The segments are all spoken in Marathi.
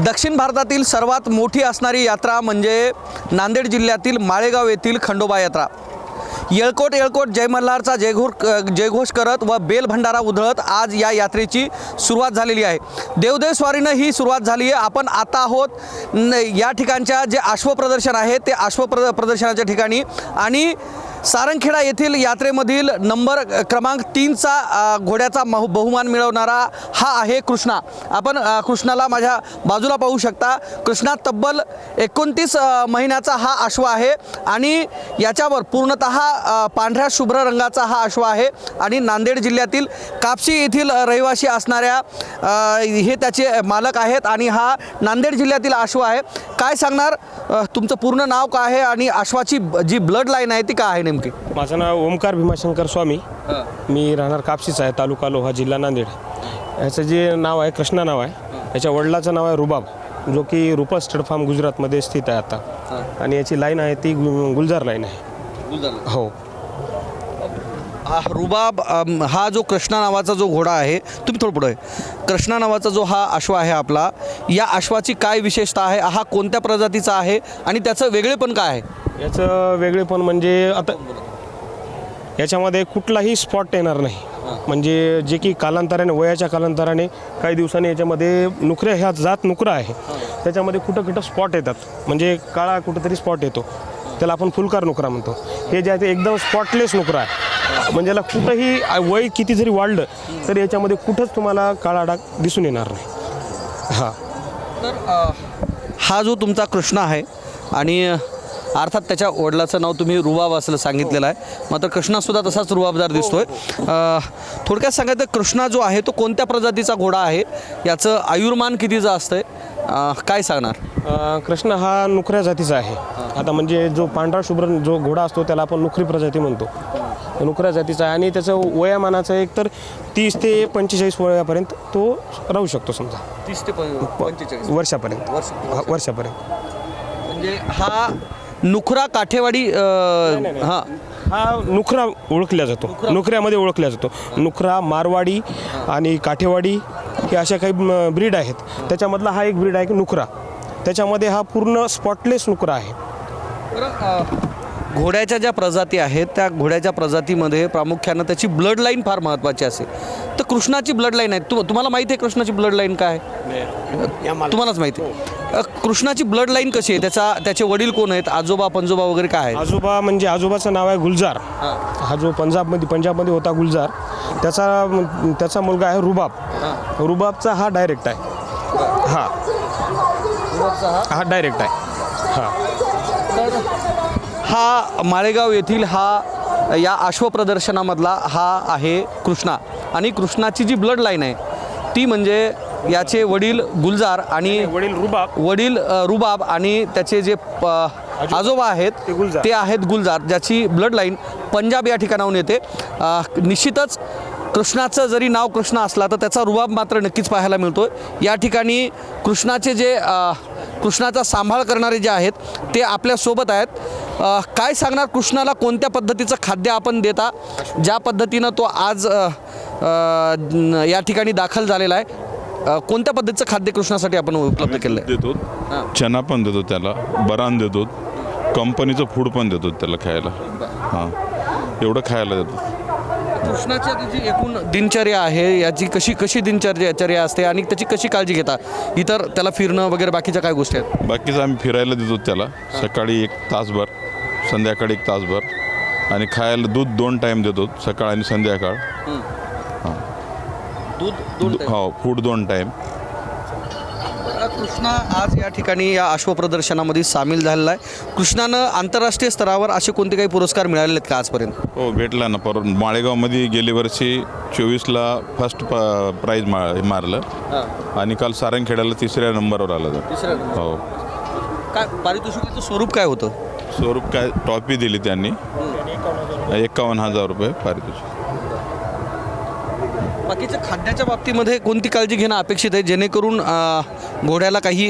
दक्षिण भारतातील सर्वात मोठी असणारी यात्रा म्हणजे नांदेड जिल्ह्यातील माळेगाव येथील खंडोबा यात्रा। येळकोट येळकोट जय मल्हारचा जयघोष करत व बेल भंडारा उधळत आज या यात्रेची सुरुवात झालेली आहे। देवदेव स्वारीनं ही सुरुवात झाली आहे। आपण आता आहोत या ठिकाणच्या जे अश्वप्रदर्शन आहे ते अश्वप्रदर्शनाच्या ठिकाणी आणि सारंगखेडा येथील यात्रेमधील नंबर क्रमांक 3चा घोड्याचा बहुमान मिळवणारा हा आहे कृष्णा। आपण कृष्णाला माझ्या बाजूला पाहू शकता। कृष्णा तब्बल 29 महिन्याचा हा अश्व आहे आणि याच्यावर पूर्णतः पांढऱ्या शुभ्र रंगाचा हा अश्व आहे आणि नांदेड जिल्ह्यातील कापसी येथील रहिवासी असणाऱ्या हे त्याचे मालक आहेत आणि हा नांदेड जिल्ह्यातील अश्व आहे। काय सांगणार, तुमचं पूर्ण नाव काय आहे आणि अश्वाची जी ब्लड लाईन आहे ती काय आहे? माझं नाव ओमकार भीमाशंकर स्वामी, मी राहणार कापसीचा आहे, तालुका लोहा, जिल्हा नांदेड। याचं जे नाव आहे कृष्णा नाव आहे। याच्या वडिलाचं नाव आहे रुबाब, जो की रुपा स्टड फार्म गुजरातमध्ये स्थित आहे आता, आणि याची लाईन आहे ती गुलजार लाईन आहे। हो, रुबाब हा जो कृष्णा नावाचा जो घोडा आहे, तुम्ही थोडं पुढे, कृष्णा नावाचा जो हा अश्व आहे आपला, या अश्वाची काय विशेषता आहे? हा कोणत्या प्रजातीचा आहे आणि त्याचं वेगळेपण काय आहे? याचं वेगळेपण म्हणजे आता याच्यामध्ये कुठलाही स्पॉट येणार नाही, म्हणजे जे की कालांतराने, वयाच्या कालांतराने काही दिवसांनी याच्यामध्ये नुकऱ्या, ह्या जात नुकरा आहे त्याच्यामध्ये कुठं स्पॉट येतात, म्हणजे काळा कुठंतरी स्पॉट येतो, त्याला आपण फुलकार नुकरा म्हणतो। हे जे आहे ते एकदम स्पॉटलेस नुकरा आहे, म्हणजे याला कुठंही वय किती जरी वाढलं तरी याच्यामध्ये कुठंच तुम्हाला काळा डाग दिसून येणार नाही। हां, तर हा जो तुमचा कृष्णा आहे आणि अर्थात त्याच्या वडिलाचं नाव तुम्ही रुबाब असं सांगितलेलं आहे, मात्र कृष्णासुद्धा तसाच रुबाबदार दिसतोय। थोडक्यात सांगायचं, कृष्णा जो आहे तो कोणत्या प्रजातीचा घोडा आहे, याचं आयुर्मान कितीचं असतंय, काय सांगणार? कृष्णा हा नुकऱ्या जातीचा आहे। आता म्हणजे जो पांढरा शुभ्र जो घोडा असतो त्याला आपण नुकरी प्रजाती म्हणतो, नुकऱ्या जातीचा आहे आणि त्याचं वयामानाचं एक तर 30 ते 45 वयापर्यंत तो राहू शकतो, समजा 30 ते 45 वर्षापर्यंत। म्हणजे हा नुकरा काठेवाडी, हां, हा नुकरा ओळखला जातो, नुकऱ्यामध्ये ओळखला जातो। नुकरा, मारवाडी आणि काठेवाडी हे अशा काही ब्रीड आहेत, त्याच्यामधला हा एक ब्रीड आहे की नुकरा, त्याच्यामध्ये हा पूर्ण स्पॉटलेस नुकरा आहे। घोड्याच्या ज्या प्रजाती आहेत त्या घोड्याच्या प्रजातीमध्ये प्रामुख्यानं त्याची ब्लड लाईन फार महत्त्वाची असेल, तर कृष्णाची ब्लड लाईन आहे, तुम्हाला माहिती आहे कृष्णाची ब्लड लाईन काय आहे? तुम्हालाच माहिती आहे कृष्णाची ब्लड लाईन कशी आहे? त्याचे वडील कोण आहेत, आजोबा पंजोबा वगैरे काय आहे? आजोबा म्हणजे आजोबाचं नाव आहे गुलजार, हा जो पंजाबमध्ये होता गुलजार, त्याचा मुलगा आहे रुबाब, रुबाबचा हा डायरेक्ट आहे। हा डायरेक्ट आहे। हा माळेगाव येथील हा या अश्वप्रदर्शनामधला हा आहे कृष्णा आणि कृष्णाची जी ब्लड लाईन आहे ती म्हणजे याचे वडील गुलजार आणि वडील रुबाब आणि त्याचे जे आजोबा आहेत ते आहेत गुलजार, ज्याची ब्लड लाईन पंजाब या ठिकाणाहून येते। निश्चितच कृष्णाचं जरी नाव कृष्णा असला तर त्याचा रुबाब मात्र नक्कीच पाहायला मिळतो। या ठिकाणी कृष्णाचे जे कृष्णाचा सांभाळ करणारे जे आहेत ते आपल्यासोबत आहेत। काय सांगणार, कृष्णाला कोणत्या पद्धतीचं खाद्य आपण देता, ज्या पद्धतीनं तो आज या ठिकाणी दाखल झालेला आहे, कोणत्या पद्धतीचं खाद्य कृष्णासाठी आपण उपलब्ध केलं आहे? देतो, चना पण देतो, त्याला बरान देतो, कंपनीचं फूड पण देतो त्याला खायला। हां, एवढं खायला देतो। कृष्णाची जी एकूण दिनचर्या आहे याची कशी दिनचर्या असते आणि त्याची कशी काळजी घेता? इतर त्याला फिरणं वगैरे बाकीच्या काय गोष्टी आहेत? बाकीचं आम्ही फिरायला देतो त्याला, सकाळी 1 तासभर, संध्याकाळी 1 तासभर, आणि खायला दूध 2 टाईम देतो, सकाळ आणि संध्याकाळ। दूध हो, फूड 2 टाईम। कृष्णा आज या ठिकाणी या अश्वप्रदर्शनामध्ये सामील झालेला आहे। कृष्णानं आंतरराष्ट्रीय स्तरावर असे कोणते काही पुरस्कार मिळालेले आहेत का आजपर्यंत? हो, भेटला ना, परत माळेगावमध्ये गेल्या वर्षी 24ला फर्स्ट प्राईज मारलं आणि काल सारंगखेड्याला 3ऱ्या नंबरवर आलं। हो, काय पारितोषिकाचं स्वरूप काय होतं? स्वरूप काय, ट्रॉफी दिली त्यांनी, 51,000 रुपये पारितोषिक। बाकीच्या खाद्याच्या बाबतीमध्ये कोणती काळजी घेणं अपेक्षित आहे जेणेकरून घोड्याला काही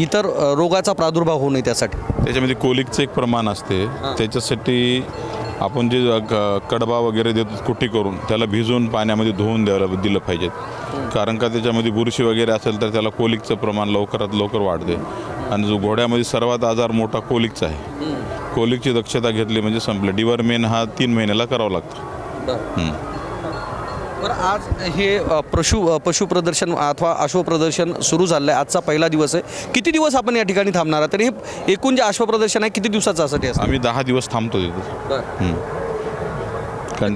इतर रोगाचा प्रादुर्भाव होऊ नये? त्यासाठी त्याच्यामध्ये कोलिकचं एक प्रमाण असते, त्याच्यासाठी आपण जे कडबा वगैरे देतो कुट्टी करून त्याला भिजवून पाण्यामध्ये धुवून दिलं पाहिजेत. कारण का त्याच्यामध्ये बुरशी वगैरे असेल तर त्याला कोलिकचं प्रमाण लवकरात लवकर वाढते. आणि जो घोड्यामध्ये सर्वात आजार मोठा कोलिकचा आहे. कोलिकची दक्षता घेतली म्हणजे संपलं. डिवर्मेन हा 3 महिन्याला करावं लागतं. बरं, आज हे पशु प्रदर्शन अथवा अश्व प्रदर्शन सुरू झालं आहे. आजचा पहिला दिवस आहे. किती दिवस आपण या ठिकाणी थांबणार आहात? तर हे एकूण जे अश्व प्रदर्शन आहे किती दिवसाचं असं? आम्ही 10 दिवस थांबतो तिथं. कारण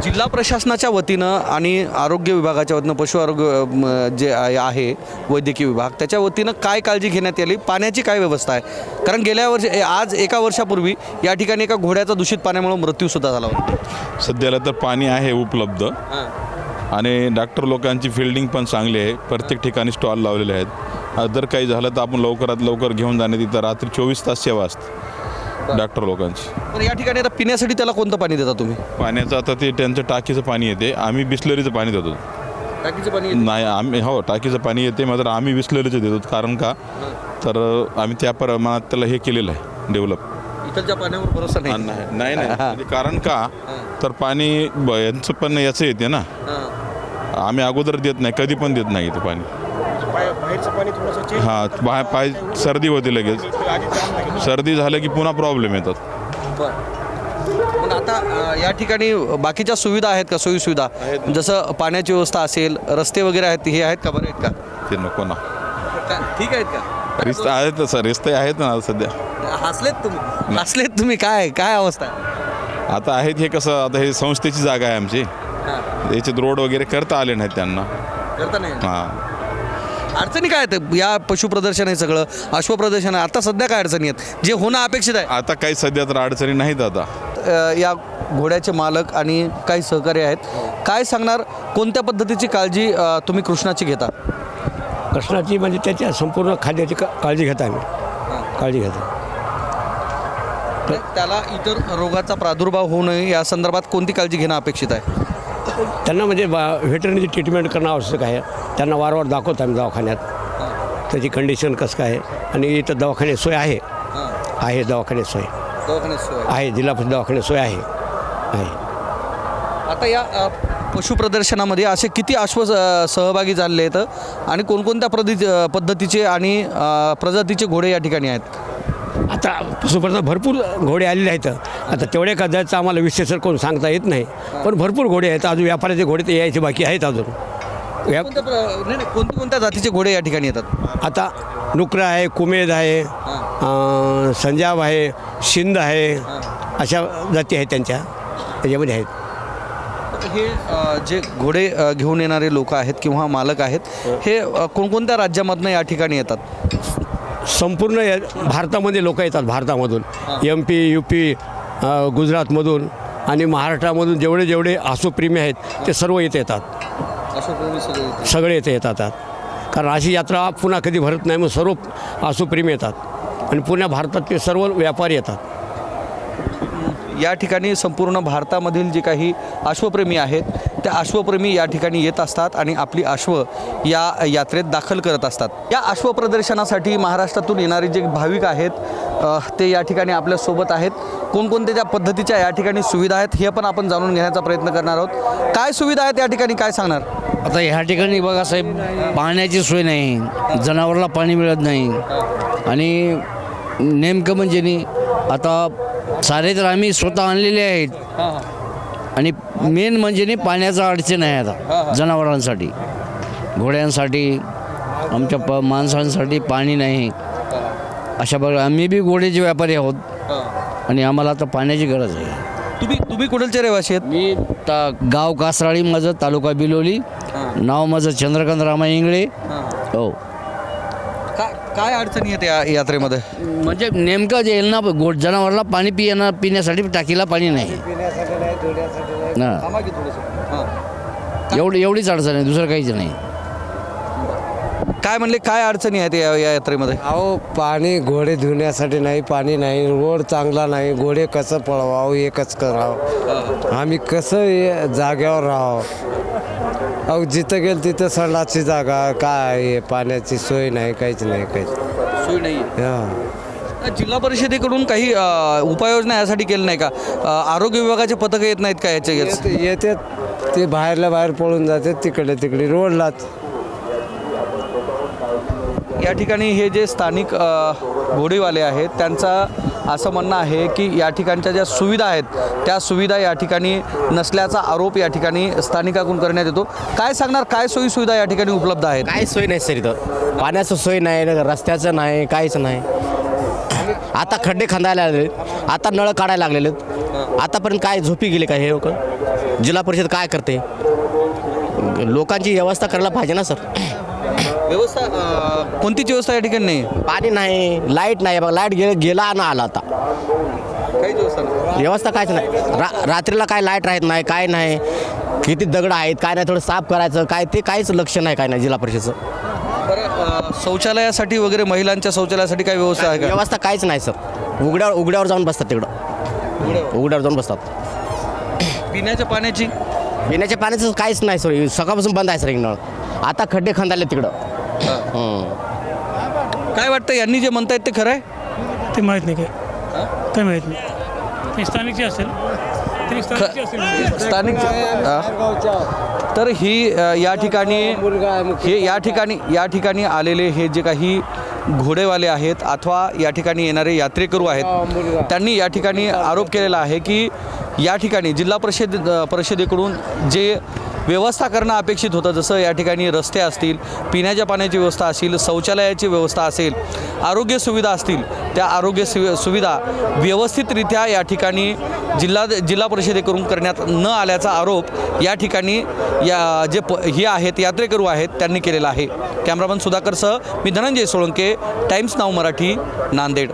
जिल्हा प्रशासनाच्या वतीनं आणि आरोग्य विभागाच्या वतीनं पशु आरोग्य जे आहे वैद्यकीय विभाग त्याच्या वतीनं काय काळजी घेण्यात आली? पाण्याची काय व्यवस्था आहे? कारण गेल्या वर्षी आज एका वर्षापूर्वी या ठिकाणी एका घोड्याचा दूषित पाण्यामुळे मृत्यूसुद्धा झाला होता. सध्याला तर पाणी आहे उपलब्ध आणि डॉक्टर लोकांची फिल्डिंग पण चांगली आहे. प्रत्येक ठिकाणी स्टॉल लावलेले आहेत. जर काही झालं तर आपण लवकरात लवकर घेऊन जाणे. तिथं रात्री 24 तास सेवा असते डॉक्टर लोकांची. पण या ठिकाणी आता पिण्यासाठी त्याला कोणतं पाणी देता तुम्ही? पाण्याचं आता ते त्यांचं टाकीचं पाणी येते. आम्ही बिस्लरीचं पाणी देतो. टाकीचं पाणी नाही आम्ही टाकीचं पाणी येते मात्र आम्ही बिस्लरीचं देतो. कारण का तर आम्ही त्या प्रमाणात त्याला हे केलेलं आहे डेव्हलप. इकडच्या पाण्यावर भरोसा नाही. नाही म्हणजे कारण का तर पाणी यांचं पण याचं येते ना. आम्ही अगोदर देत नाही, कधी पण देत नाही ते पाणी. बाहेरचं पाणी थोडंसं पाय सर्दी होते लगेच. सर्दी झालं की पुन्हा प्रॉब्लेम येतात. पण आता या ठिकाणी बाकीच्या सुविधा आहेत का? सोयी सुविधा जसं पाण्याची व्यवस्था असेल, रस्ते वगैरे आहेत, हे आहेत का? बरं आहेत का? ते नको ना. ठीक आहेत का? रिस्ते आहेत सर, रिस्ते आहेत ना सध्या. हसलेत तुम्ही काय अवस्था आहे? आता आहेत हे कसं, आता हे संस्थेची जागा आहे आमची. याच्यात रोड वगैरे करता आले नाहीत त्यांना. करता नाही. हां अडचणी काय आहेत या पशु प्रदर्शन आहे सगळं, अश्व प्रदर्शन आहे, आता सध्या काय अडचणी आहेत जे होणं अपेक्षित आहे? आता काही सध्या तर अडचणी नाहीत. आता या घोड्याचे मालक आणि काही सहकारी आहेत, काय सांगणार? कोणत्या पद्धतीची काळजी तुम्ही कृष्णाची घेता? कृष्णाची म्हणजे त्याच्या संपूर्ण खाद्याची काळजी घेता आम्ही. काळजी घेतो. त्याला इतर रोगाचा प्रादुर्भाव होऊ नये या संदर्भात कोणती काळजी घेणं अपेक्षित आहे? त्यांना म्हणजे व्हेटरनरी ट्रीटमेंट करणं आवश्यक आहे. त्यांना वारंवार दाखवतो आम्ही दवाखान्यात त्याची कंडिशन कसं काय. आणि इथं दवाखान्यात सोय आहे दवाखान्यात सोय आहे. जिल्हा दवाखान्यात सोय आहे. आता या पशु प्रदर्शनामध्ये असे किती अश्व सहभागी झाले आहेत आणि कोणकोणत्या पद्धतीचे आणि प्रजातीचे घोडे या ठिकाणी आहेत? आता पशुप्रदर्शन भरपूर घोडे आलेले आहेत. आता तेवढे का जायचं आम्हाला विशेष कोण सांगता येत नाही. पण भरपूर घोडे आहेत. अजून व्यापाराचे घोडे तर यायचे बाकी आहेत अजून. कोणत्या जातीचे घोडे या ठिकाणी येतात? आता नुकरा आहे, कुमेद आहे, संजाब आहे, शिंद आहे, अशा जाती आहेत त्यांच्या त्याच्यामध्ये आहेत. हे जे घोडे घेऊन येणारे लोक आहेत किंवा मालक आहेत हे कोणकोणत्या राज्यामधनं या ठिकाणी येतात? संपूर्ण भारतामध्ये लोक येतात. भारतामधून MP, UP, गुजरातमधून आणि महाराष्ट्रामधून जेवढे आसुप्रेमी आहेत ते सर्व इथे येतात. सगळे इथे येतात. कारण अशी यात्रा पुन्हा कधी भरत नाही. मग सर्व आसुप्रेमी येतात आणि पुण्या भारतातले सर्व व्यापारी येतात. या ठिकाणी संपूर्ण भारतामधील जे काही अश्वप्रेमी आहेत त्या अश्वप्रेमी या ठिकाणी येत असतात आणि आपली अश्व या यात्रेत दाखल करत असतात. या अश्व प्रदर्शनासाठी महाराष्ट्रातून येणारे जे भाविक आहेत ते या ठिकाणी आपल्यासोबत आहेत. कोणकोणत्या त्या पद्धतीच्या या ठिकाणी सुविधा आहेत हे पण आपण जाणून घेण्याचा प्रयत्न करणार आहोत. काय सुविधा आहेत या ठिकाणी, काय सांगणार? आता ह्या ठिकाणी बघा साहेब, पाण्याची सोय नाही, जनावराला पाणी मिळत नाही. आणि नेमकं म्हणजे नाही आता सारे तर आम्ही स्वतः आणलेले आहेत. आणि मेन म्हणजे नाही पाण्याचा अडचण आहे आता जनावरांसाठी, घोड्यांसाठी, आमच्या माणसांसाठी पाणी नाही. अशा बघा आम्ही बी घोड्याचे व्यापारी आहोत आणि आम्हाला आता पाण्याची गरज आहे. तुम्ही कुठलचे रहिवासी आहेत? मी गाव कासराळी, माझं तालुका बिलोली, नाव माझं चंद्रकांत रामा इंगळे. हो. काय अडचणी आहेत या यात्रेमध्ये? म्हणजे नेमकं जे येईल ना जनावराला पाणी पिण्यासाठी टाकीला पाणी नाही ना. एवढीच अडचण आहे, दुसरं काहीच नाही. काय म्हणले, काय अडचणी आहेत या यात्रेमध्ये? अहो पाणी, घोडे धुण्यासाठी नाही, पाणी नाही, रोड चांगला नाही, घोडे कसं पळवावं एकच करावं, आम्ही कसं जाग्यावर राहावं. अहो जिथं गेलं तिथं संडासची जागा काय आहे, पाण्याची सोय नाही, काहीच नाही, काहीच सोय नाही. जिल्हा परिषदेकडून काही उपाययोजना यासाठी केली नाही का? आरोग्य विभागाचे पथकं येत नाहीत का याचे? येतात ते बाहेरला बाहेर पळून जातात तिकडे तिकडे रोडलाच. या ठिकाणी हे जे स्थानिक घोडेवाले आहेत त्यांचा असं म्हणणं आहे की या ठिकाणच्या ज्या सुविधा आहेत त्या सुविधा या ठिकाणी नसल्याचा आरोप या ठिकाणी स्थानिकाकडून करण्यात येतो. काय सांगणार, काय सोयी सुविधा या ठिकाणी उपलब्ध आहेत? काय सोय नाही सर, इथं पाण्याचं सोय नाही, रस्त्याचं नाही, काहीच नाही. आता खड्डे खंदायला लागले, आता नळ काढायला लागलेले आहेत. आतापर्यंत काय झोपी गेले का हे लोक? जिल्हा परिषद काय करते? लोकांची व्यवस्था करायला पाहिजे ना सर. व्यवस्था कोणतीच व्यवस्था या ठिकाणी नाही. पाणी नाही, लाईट नाही. बघा लाईट गेला ना आला आता. काहीच व्यवस्था नाही. व्यवस्था कायच नाही. रात्रीला काय लाईट राहत नाही, काय नाही. किती दगड आहेत, काय नाही, थोडं साफ करायचं काय ते काहीच लक्ष नाही, काय नाही जिल्हा परिषदचं. बरं, शौचालयासाठी वगैरे महिलांच्या शौचालयासाठी काय व्यवस्था आहे का? व्यवस्था काहीच नाही सर. उघड्यावर जाऊन बसतात तिकडं, उघड्यावर जाऊन बसतात. पिण्याच्या पाण्याची पिण्याच्या पाण्याचं काहीच नाही सर. सकाळपासून बंद आहे सर एक नळ. आता खड्डे खंदाले तिकडं. काय वाटतं, यांनी जे म्हणतायत ते खरं आहे? ते माहीत नाही काय माहीत नाही. ते स्थानिकचे असेल, ते स्थानिकचे असेल. स्थानिक तर ही या ठिकाणी हे या ठिकाणी आलेले हे जे काही घोडेवाले आहेत अथवा या ठिकाणी येणारे यात्रेकरू आहेत त्यांनी या ठिकाणी आरोप केलेला आहे की या ठिकाणी जिल्हा परिषदेकडून जे व्यवस्था करणं अपेक्षित होतं, जसं या ठिकाणी रस्ते असतील, पिण्याच्या पाण्याची व्यवस्था असेल, शौचालयाची व्यवस्था असेल, आरोग्य सुविधा असतील, त्या आरोग्य सुविधा व्यवस्थितरित्या या ठिकाणी जिल्हा परिषदेकडून करण्यात न आल्याचा आरोप या ठिकाणी हे आहेत यात्रेकरू आहेत त्यांनी केलेला आहे. कॅमेरामन सुधाकरसह मी धनंजय सोळंके, टाइम्स नाऊ मराठी, नांदेड.